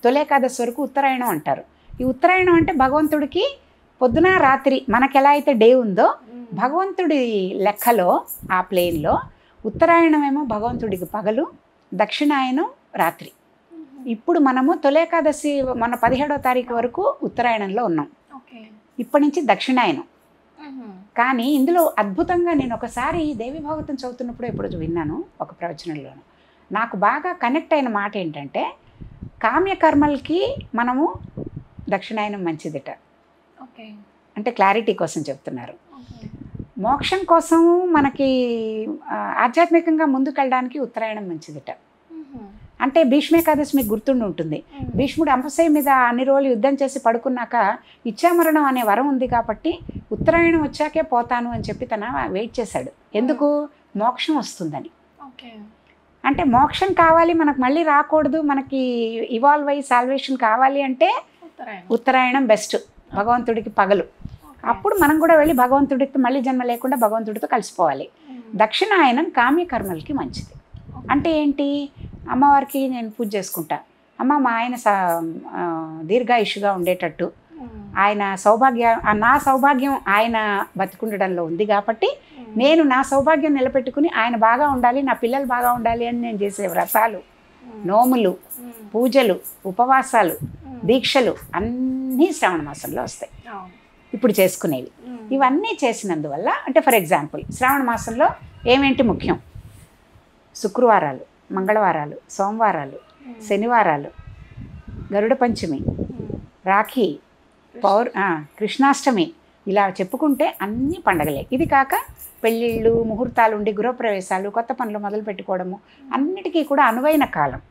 తొలేకాదశి వరకు ఉత్తరాయణం అంటారు. ఈ ఉత్తరాయణం అంటే భగవంతుడికి పొద్దున రాత్రి మనకు ఎలా అయితే డే ఉందో భగవంతుడి లెక్కలో ఆ ప్లేన్లో ఉత్తరాయణం ఏమో భగవంతుడికి పగలు, దక్షిణాయనం రాత్రి. ఇప్పుడు మనము తొలేకాదశి మన 17వ తారీఖు వరకు ఉత్తరాయణంలో ఉన్నాం. ఇప్పటి నుంచి దక్షిణాయనం. కానీ ఇందులో అద్భుతంగా నేను ఒకసారి దేవి భాగవతం చదువుతున్నప్పుడు ఎప్పుడు విన్నాను ఒక ప్రవచనంలోను. నాకు బాగా కనెక్ట్ అయిన మాట ఏంటంటే కామ్యకర్మలకి మనము దక్షిణాయనం మంచిదిట. అంటే క్లారిటీ కోసం చెప్తున్నారు. మోక్షం కోసం మనకి ఆధ్యాత్మికంగా ముందుకెళ్ళడానికి ఉత్తరాయణం మంచిదిట. అంటే భీష్మేకాదశి మీకు గుర్తుండి ఉంటుంది. భీష్ముడు అంపశయ్య మీద అన్ని రోజులు యుద్ధం చేసి పడుకున్నాక ఇచ్చామరణం అనే వరం ఉంది కాబట్టి ఉత్తరాయణం వచ్చాకే పోతాను అని చెప్పి తన వెయిట్ చేశాడు. ఎందుకు? మోక్షం వస్తుందని. అంటే మోక్షం కావాలి మనకు, మళ్ళీ రాకూడదు, మనకి ఇవాల్వ్ అయ్యి సాల్వేషన్ కావాలి అంటే ఉత్తరాయణం బెస్ట్. భగవంతుడికి పగలు. అప్పుడు మనం కూడా వెళ్ళి భగవంతుడికి మళ్ళీ జన్మ లేకుండా భగవంతుడితో కలిసిపోవాలి. దక్షిణాయనం కామ్యకర్మలకి మంచిది. అంటే ఏంటి? అమ్మవారికి నేను పూజ చేసుకుంటా, అమ్మ మా ఆయన దీర్ఘాయుషుగా ఉండేటట్టు, ఆయన నా సౌభాగ్యం ఆయన బతికుండడంలో ఉంది కాబట్టి నేను నా సౌభాగ్యం నిలబెట్టుకుని ఆయన బాగా ఉండాలి, నా పిల్లలు బాగా ఉండాలి అని నేను చేసే వ్రతాలు, నోములు, పూజలు, ఉపవాసాలు, దీక్షలు అన్నీ శ్రావణ మాసంలో వస్తాయి. ఇప్పుడు చేసుకునేవి ఇవన్నీ చేసినందువల్ల, అంటే ఫర్ ఎగ్జాంపుల్ శ్రావణ మాసంలో ఏమేంటి ముఖ్యం? శుక్రవారాలు, మంగళవారాలు, సోమవారాలు, శనివారాలు, గరుడ పంచమి, రాఖీ, కృష్ణాష్టమి, ఇలా చెప్పుకుంటే అన్ని పండగలే. ఇది కాక పెళ్ళిళ్ళు, ముహూర్తాలు ఉండి గృహప్రవేశాలు, కొత్త పనులు మొదలు పెట్టుకోవడము అన్నిటికీ కూడా అనువైన కాలం.